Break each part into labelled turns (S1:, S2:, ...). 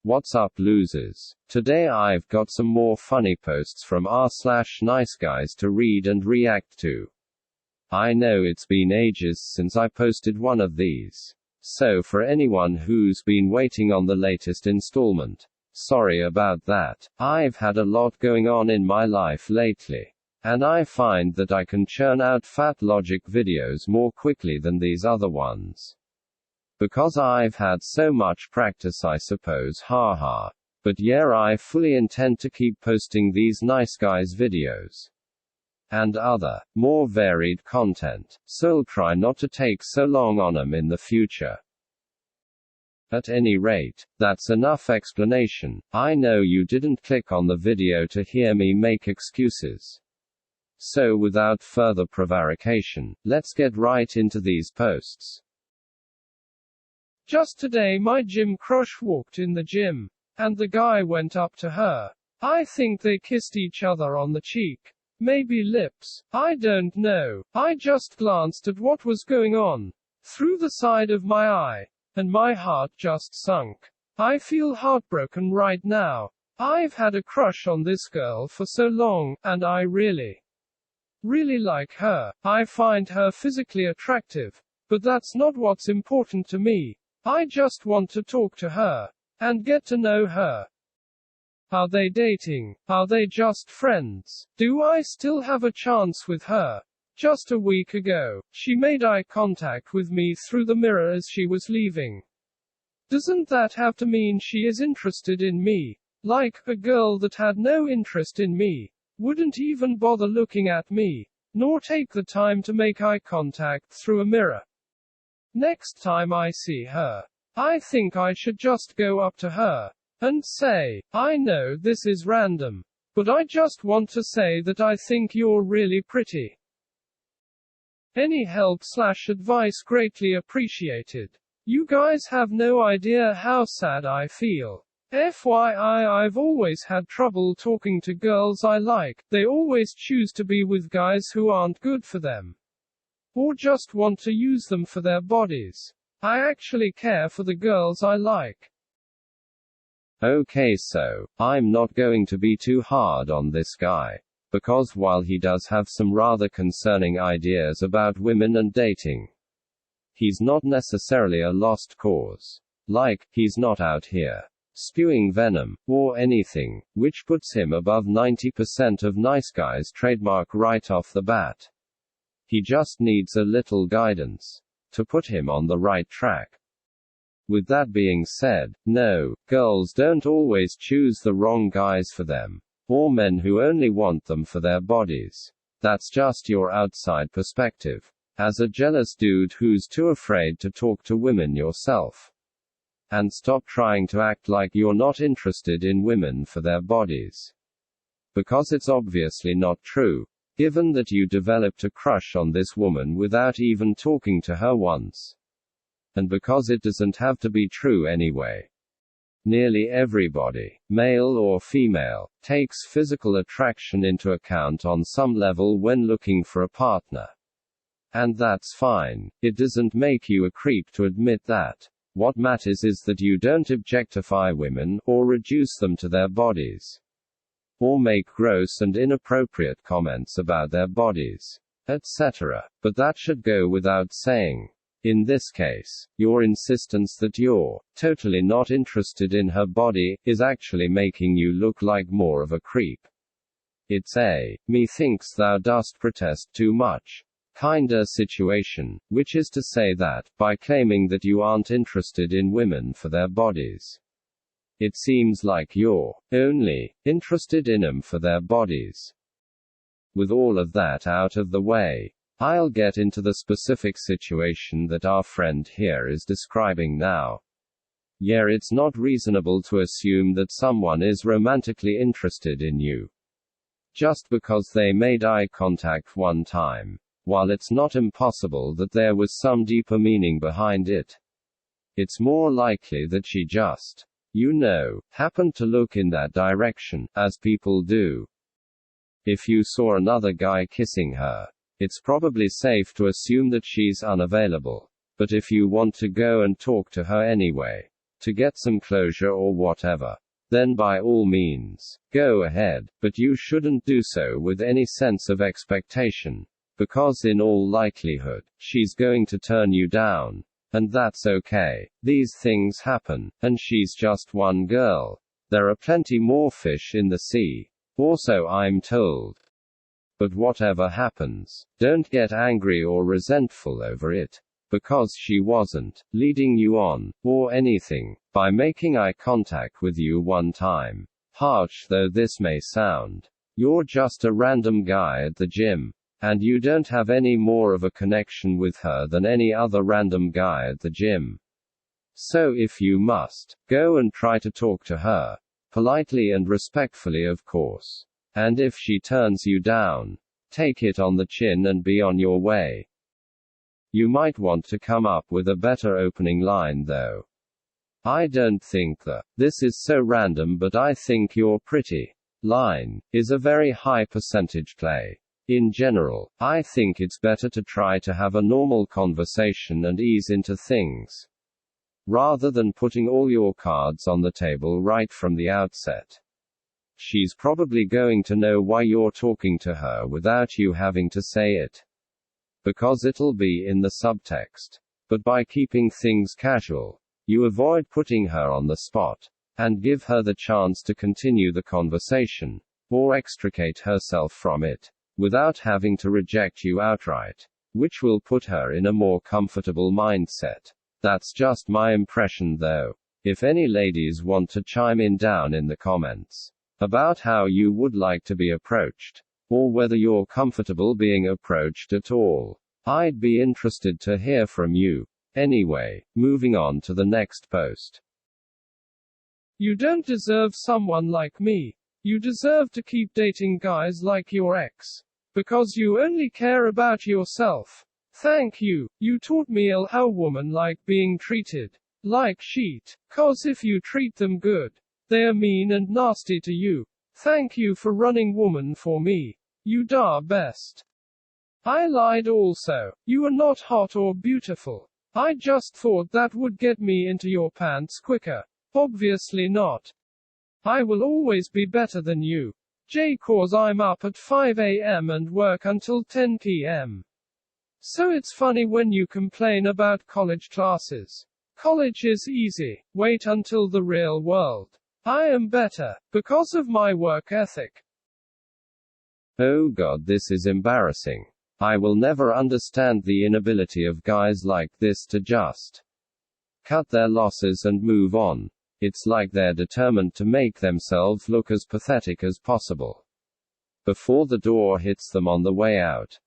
S1: What's up, losers? Today I've got some more funny posts from r/niceguys to read and react to. I know it's been ages since I posted one of these. So for anyone who's been waiting on the latest installment, sorry about that. I've had a lot going on in my life lately. And I find that I can churn out fat logic videos more quickly than these other ones. Because I've had so much practice, I suppose, haha. But yeah, I fully intend to keep posting these nice guys videos. And other, more varied content, so I'll try not to take so long on them in the future. At any rate, that's enough explanation. I know you didn't click on the video to hear me make excuses. So without further prevarication, let's get right into these posts.
S2: Just today my gym crush walked in the gym, and the guy went up to her. I think they kissed each other on the cheek. Maybe lips. I don't know. I just glanced at what was going on through the side of my eye, and my heart just sunk. I feel heartbroken right now. I've had a crush on this girl for so long, and I really like her. I find her physically attractive, but that's not what's important to me. I just want to talk to her and get to know her. Are they dating? Are they just friends? Do I still have a chance with her? Just a week ago, she made eye contact with me through the mirror as she was leaving. Doesn't that have to mean she is interested in me? Like, a girl that had no interest in me wouldn't even bother looking at me, nor take the time to make eye contact through a mirror. Next time I see her, I think I should just go up to her and say, I know this is random, but I just want to say that I think you're really pretty. Any help/advice greatly appreciated. You guys have no idea how sad I feel. FYI, I've always had trouble talking to girls I like. They always choose to be with guys who aren't good for them, or just want to use them for their bodies. I actually care for the girls I like.
S1: Okay, so, I'm not going to be too hard on this guy. Because while he does have some rather concerning ideas about women and dating, he's not necessarily a lost cause. Like, he's not out here spewing venom, or anything, which puts him above 90% of nice guys' trademark right off the bat. He just needs a little guidance to put him on the right track. With that being said, no, girls don't always choose the wrong guys for them, or men who only want them for their bodies. That's just your outside perspective, as a jealous dude who's too afraid to talk to women yourself. And stop trying to act like you're not interested in women for their bodies. Because it's obviously not true, given that you developed a crush on this woman without even talking to her once. And because it doesn't have to be true anyway. Nearly everybody, male or female, takes physical attraction into account on some level when looking for a partner. And that's fine. It doesn't make you a creep to admit that. What matters is that you don't objectify women, or reduce them to their bodies, or make gross and inappropriate comments about their bodies, etc. But that should go without saying. In this case, your insistence that you're totally not interested in her body is actually making you look like more of a creep. It's a methinks thou dost protest too much kinda situation, which is to say that, by claiming that you aren't interested in women for their bodies, it seems like you're only interested in them for their bodies. With all of that out of the way, I'll get into the specific situation that our friend here is describing now. Yeah, it's not reasonable to assume that someone is romantically interested in you just because they made eye contact one time, while it's not impossible that there was some deeper meaning behind it. It's more likely that she just, happened to look in that direction, as people do. If you saw another guy kissing her, it's probably safe to assume that she's unavailable. But if you want to go and talk to her anyway, to get some closure or whatever, then by all means, go ahead, but you shouldn't do so with any sense of expectation, because in all likelihood, she's going to turn you down. And that's okay. These things happen, and she's just one girl. There are plenty more fish in the sea. Also, I'm told. But whatever happens, don't get angry or resentful over it, because she wasn't leading you on, or anything, by making eye contact with you one time. Harsh though this may sound, you're just a random guy at the gym. And you don't have any more of a connection with her than any other random guy at the gym. So if you must, go and try to talk to her. Politely and respectfully, of course. And if she turns you down, take it on the chin and be on your way. You might want to come up with a better opening line though. I don't think the "this is so random but I think you're pretty" line is a very high percentage play. In general, I think it's better to try to have a normal conversation and ease into things, rather than putting all your cards on the table right from the outset. She's probably going to know why you're talking to her without you having to say it, because it'll be in the subtext. But by keeping things casual, you avoid putting her on the spot, and give her the chance to continue the conversation, or extricate herself from it, without having to reject you outright, which will put her in a more comfortable mindset. That's just my impression though. If any ladies want to chime in down in the comments about how you would like to be approached, or whether you're comfortable being approached at all, I'd be interested to hear from you. Anyway, moving on to the next post.
S2: You don't deserve someone like me. You deserve to keep dating guys like your ex, because you only care about yourself. Thank you. You taught me how women like being treated like shit. 'Cause if you treat them good, they are mean and nasty to you. Thank you for running woman for me. You da best. I lied also. You are not hot or beautiful. I just thought that would get me into your pants quicker. Obviously not. I will always be better than you. 'Cause I'm up at 5 a.m. and work until 10 p.m. So it's funny when you complain about college classes. College is easy. Wait until the real world. I am better, because of my work ethic.
S1: Oh god, this is embarrassing. I will never understand the inability of guys like this to just cut their losses and move on. It's like they're determined to make themselves look as pathetic as possible before the door hits them on the way out.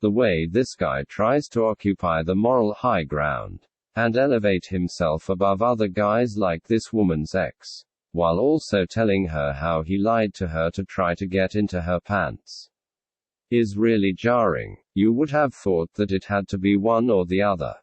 S1: The way this guy tries to occupy the moral high ground and elevate himself above other guys like this woman's ex, while also telling her how he lied to her to try to get into her pants, is really jarring. You would have thought that it had to be one or the other.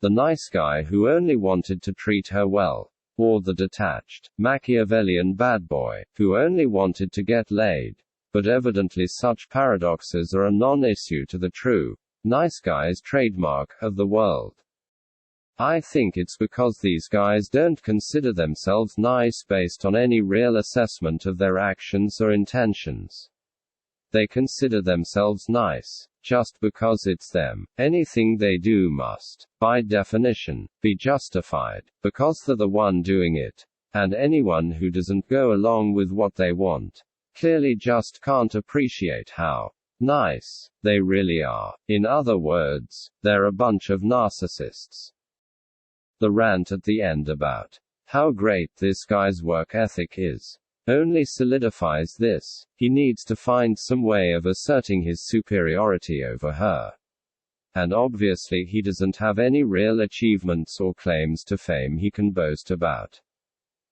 S1: The nice guy who only wanted to treat her well, or the detached, Machiavellian bad boy, who only wanted to get laid. But evidently such paradoxes are a non-issue to the true, nice guys trademark of the world. I think it's because these guys don't consider themselves nice based on any real assessment of their actions or intentions. They consider themselves nice just because it's them. Anything they do must, by definition, be justified, because they're the one doing it. And anyone who doesn't go along with what they want clearly just can't appreciate how nice they really are. In other words, they're a bunch of narcissists. The rant at the end about how great this guy's work ethic is only solidifies this. He needs to find some way of asserting his superiority over her. And obviously he doesn't have any real achievements or claims to fame he can boast about.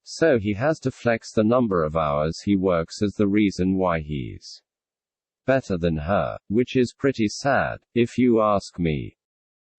S1: So he has to flex the number of hours he works as the reason why he's better than her, which is pretty sad, if you ask me.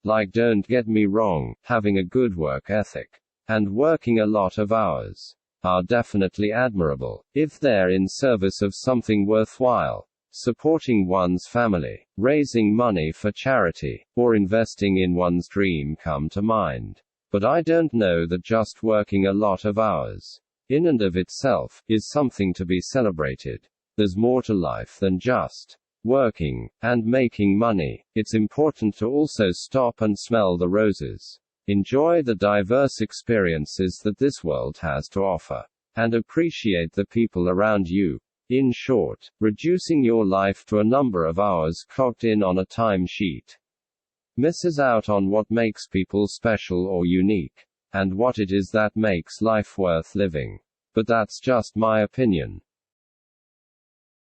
S1: Like, don't get me wrong, having a good work ethic and working a lot of hours are definitely admirable, if they're in service of something worthwhile, supporting one's family, raising money for charity, or investing in one's dream come to mind. But I don't know that just working a lot of hours, in and of itself, is something to be celebrated. There's more to life than just working and making money. It's important to also stop and smell the roses. Enjoy the diverse experiences that this world has to offer. And appreciate the people around you. In short, reducing your life to a number of hours clocked in on a timesheet misses out on what makes people special or unique, and what it is that makes life worth living. But that's just my opinion.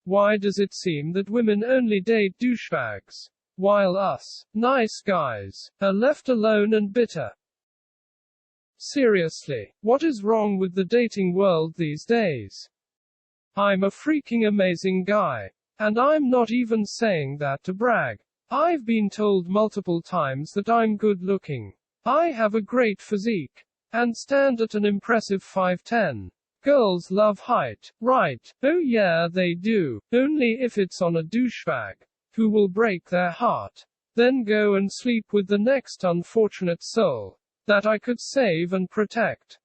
S2: Why does it seem that women only date douchebags, while us, nice guys, are left alone and bitter? Seriously, what is wrong with the dating world these days? I'm a freaking amazing guy. And I'm not even saying that to brag. I've been told multiple times that I'm good looking. I have a great physique. And stand at an impressive 5'10". Girls love height, right? Oh yeah, they do. Only if it's on a douchebag, who will break their heart. Then go and sleep with the next unfortunate soul that I could save and protect.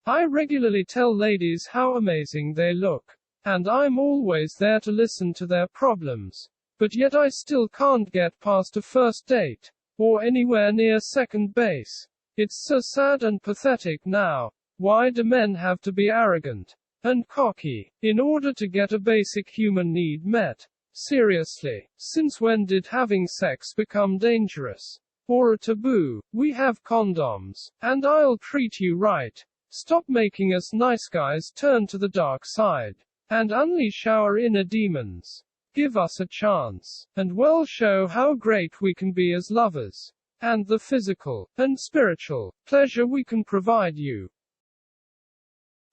S2: I regularly tell ladies how amazing they look. And I'm always there to listen to their problems. But yet I still can't get past a first date, or anywhere near second base. It's so sad and pathetic now. Why do men have to be arrogant and cocky in order to get a basic human need met? Seriously, since when did having sex become dangerous or a taboo? We have condoms, and I'll treat you right. Stop making us nice guys turn to the dark side and unleash our inner demons. Give us a chance, and we'll show how great we can be as lovers, and the physical and spiritual pleasure we can provide you.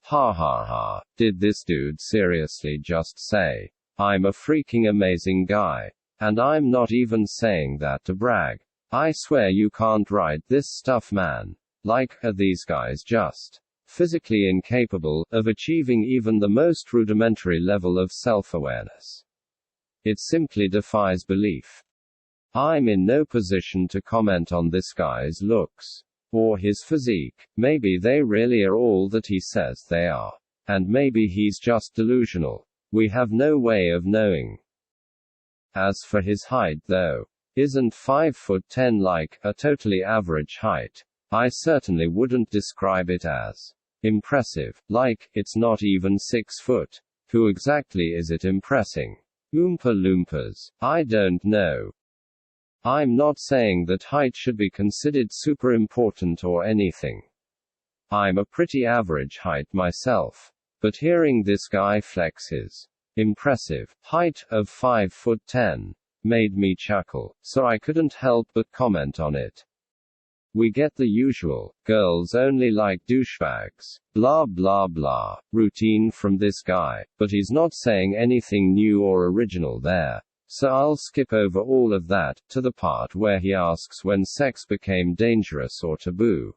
S1: Ha ha ha. Did this dude seriously just say, I'm a freaking amazing guy? And I'm not even saying that to brag. I swear you can't write this stuff, man. Like, are these guys just physically incapable of achieving even the most rudimentary level of self-awareness? It simply defies belief. I'm in no position to comment on this guy's looks or his physique. Maybe they really are all that he says they are. And maybe he's just delusional. We have no way of knowing. As for his height though, isn't 5'10" like a totally average height? I certainly wouldn't describe it as impressive. Like, it's not even 6 foot. Who exactly is it impressing? Oompa Loompas? I don't know. I'm not saying that height should be considered super important or anything. I'm a pretty average height myself. But hearing this guy flex his impressive height of 5'10" made me chuckle, so I couldn't help but comment on it. We get the usual, girls only like douchebags, blah blah blah, routine from this guy, but he's not saying anything new or original there. So I'll skip over all of that, to the part where he asks when sex became dangerous or taboo.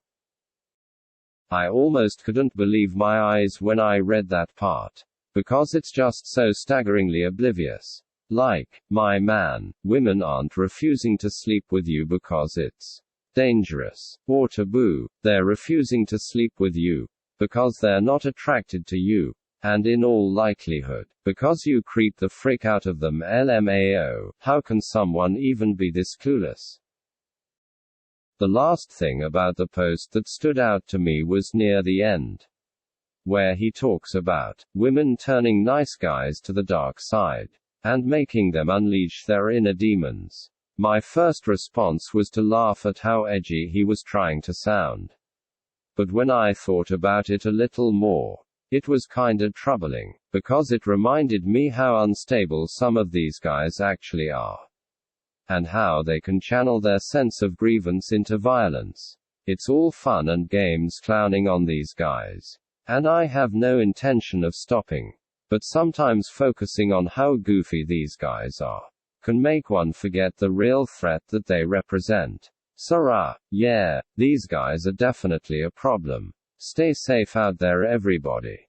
S1: I almost couldn't believe my eyes when I read that part. Because it's just so staggeringly oblivious. Like, my man, women aren't refusing to sleep with you because it's dangerous or taboo. They're refusing to sleep with you because they're not attracted to you. And in all likelihood, because you creep the frick out of them. LMAO. How can someone even be this clueless? The last thing about the post that stood out to me was near the end, where he talks about women turning nice guys to the dark side and making them unleash their inner demons. My first response was to laugh at how edgy he was trying to sound. But when I thought about it a little more, it was kinda troubling, because it reminded me how unstable some of these guys actually are. And how they can channel their sense of grievance into violence. It's all fun and games clowning on these guys. And I have no intention of stopping. But sometimes focusing on how goofy these guys are can make one forget the real threat that they represent. So, yeah, these guys are definitely a problem. Stay safe out there, everybody.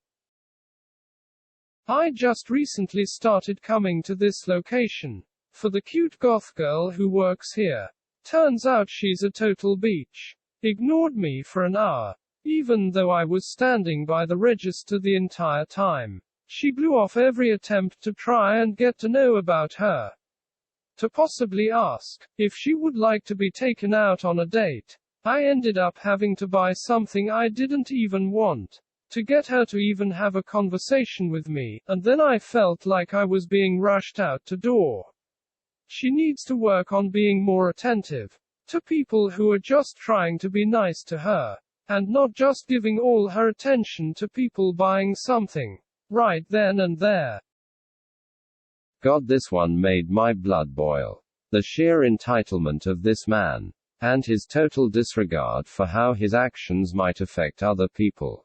S2: I just recently started coming to this location for the cute goth girl who works here. Turns out she's a total beach. ignored me for an hour, even though I was standing by the register the entire time. She blew off every attempt to try and get to know about her. To possibly ask if she would like to be taken out on a date. I ended up having to buy something I didn't even want, to get her to even have a conversation with me, and then I felt like I was being rushed out the door. She needs to work on being more attentive to people who are just trying to be nice to her, and not just giving all her attention to people buying something right then and there.
S1: God, this one made my blood boil. The sheer entitlement of this man, and his total disregard for how his actions might affect other people,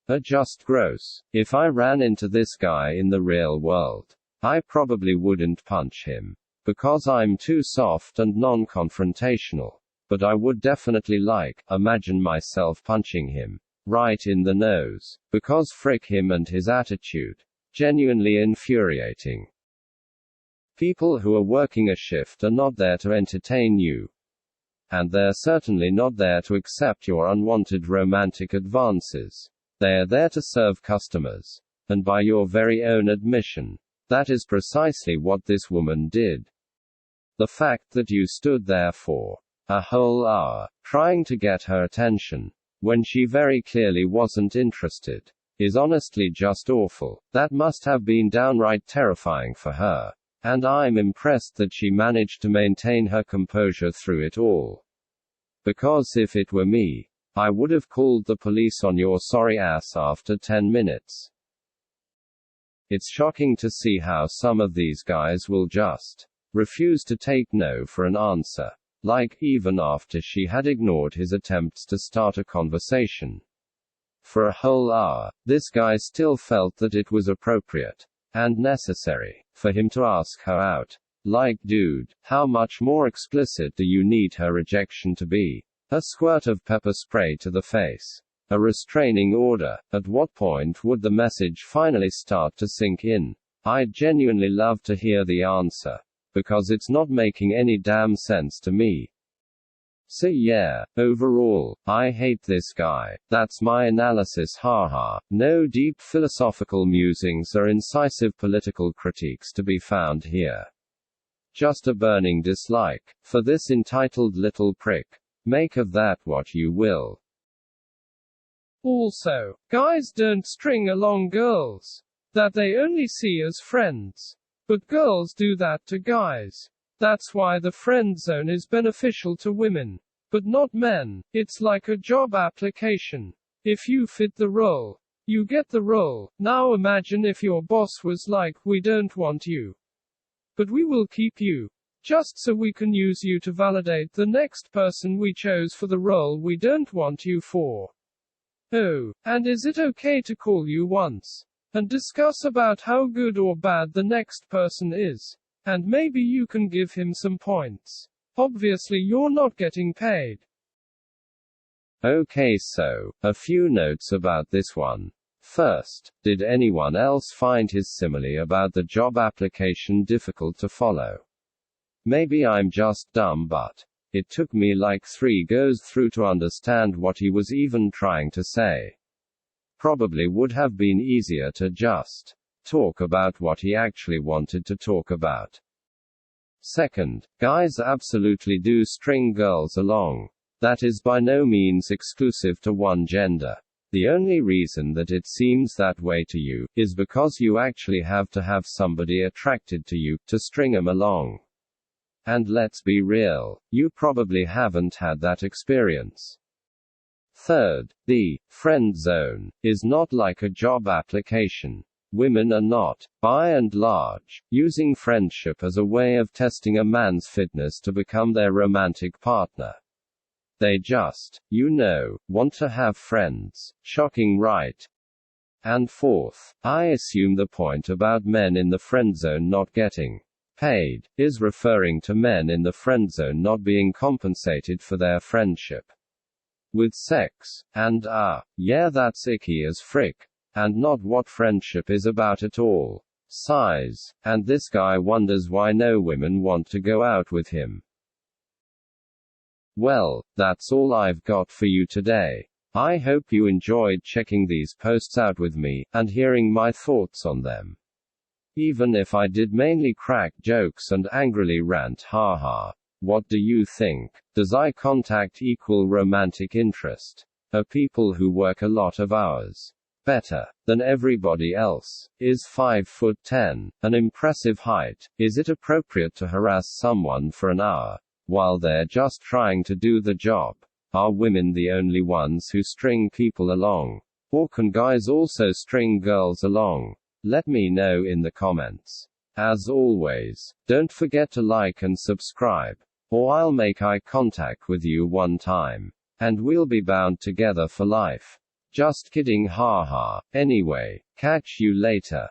S1: are just gross. If I ran into this guy in the real world, I probably wouldn't punch him, because I'm too soft and non-confrontational. But I would definitely imagine myself punching him right in the nose, because frick him and his attitude. Genuinely infuriating. People who are working a shift are not there to entertain you. And they're certainly not there to accept your unwanted romantic advances. They are there to serve customers. And by your very own admission, that is precisely what this woman did. The fact that you stood there for a whole hour, trying to get her attention, when she very clearly wasn't interested, is honestly just awful. That must have been downright terrifying for her. And I'm impressed that she managed to maintain her composure through it all. Because if it were me, I would have called the police on your sorry ass after 10 minutes. It's shocking to see how some of these guys will just refuse to take no for an answer. Even after she had ignored his attempts to start a conversation. For a whole hour, this guy still felt that it was appropriate and necessary for him to ask her out. Dude, how much more explicit do you need her rejection to be? A squirt of pepper spray to the face? A restraining order? At what point would the message finally start to sink in? I'd genuinely love to hear the answer, because it's not making any damn sense to me. So yeah, overall, I hate this guy. That's my analysis, haha. No deep philosophical musings or incisive political critiques to be found here. Just a burning dislike for this entitled little prick. Make of that what you will.
S2: Also, guys don't string along girls that they only see as friends. But girls do that to guys. That's why the friend zone is beneficial to women, but not men. It's like a job application. If you fit the role, you get the role. Now imagine if your boss was like, we don't want you, but we will keep you, just so we can use you to validate the next person we chose for the role we don't want you for. Oh, and is it okay to call you once and discuss about how good or bad the next person is? And maybe you can give him some points. Obviously you're not getting paid.
S1: Okay, so, a few notes about this one. First, did anyone else find his simile about the job application difficult to follow? Maybe I'm just dumb, but it took me like 3 goes through to understand what he was even trying to say. Probably would have been easier to just talk about what he actually wanted to talk about. Second, guys absolutely do string girls along. That is by no means exclusive to one gender. The only reason that it seems that way to you is because you actually have to have somebody attracted to you to string 'em along. And let's be real, you probably haven't had that experience. Third, the friend zone is not like a job application. Women are not, by and large, using friendship as a way of testing a man's fitness to become their romantic partner. They just, want to have friends. Shocking, right? And fourth, I assume the point about men in the friend zone not getting paid is referring to men in the friend zone not being compensated for their friendship with sex. And yeah, that's icky as frick. And not what friendship is about at all. Sighs. And this guy wonders why no women want to go out with him. Well, that's all I've got for you today. I hope you enjoyed checking these posts out with me, and hearing my thoughts on them. Even if I did mainly crack jokes and angrily rant, haha. What do you think? Does eye contact equal romantic interest? Are people who work a lot of hours better than everybody else? Is 5'10" an impressive height? Is it appropriate to harass someone for an hour while they're just trying to do the job? Are women the only ones who string people along? Or can guys also string girls along? Let me know in the comments. As always, don't forget to like and subscribe, or I'll make eye contact with you one time, and we'll be bound together for life. Just kidding, haha. Anyway, catch you later.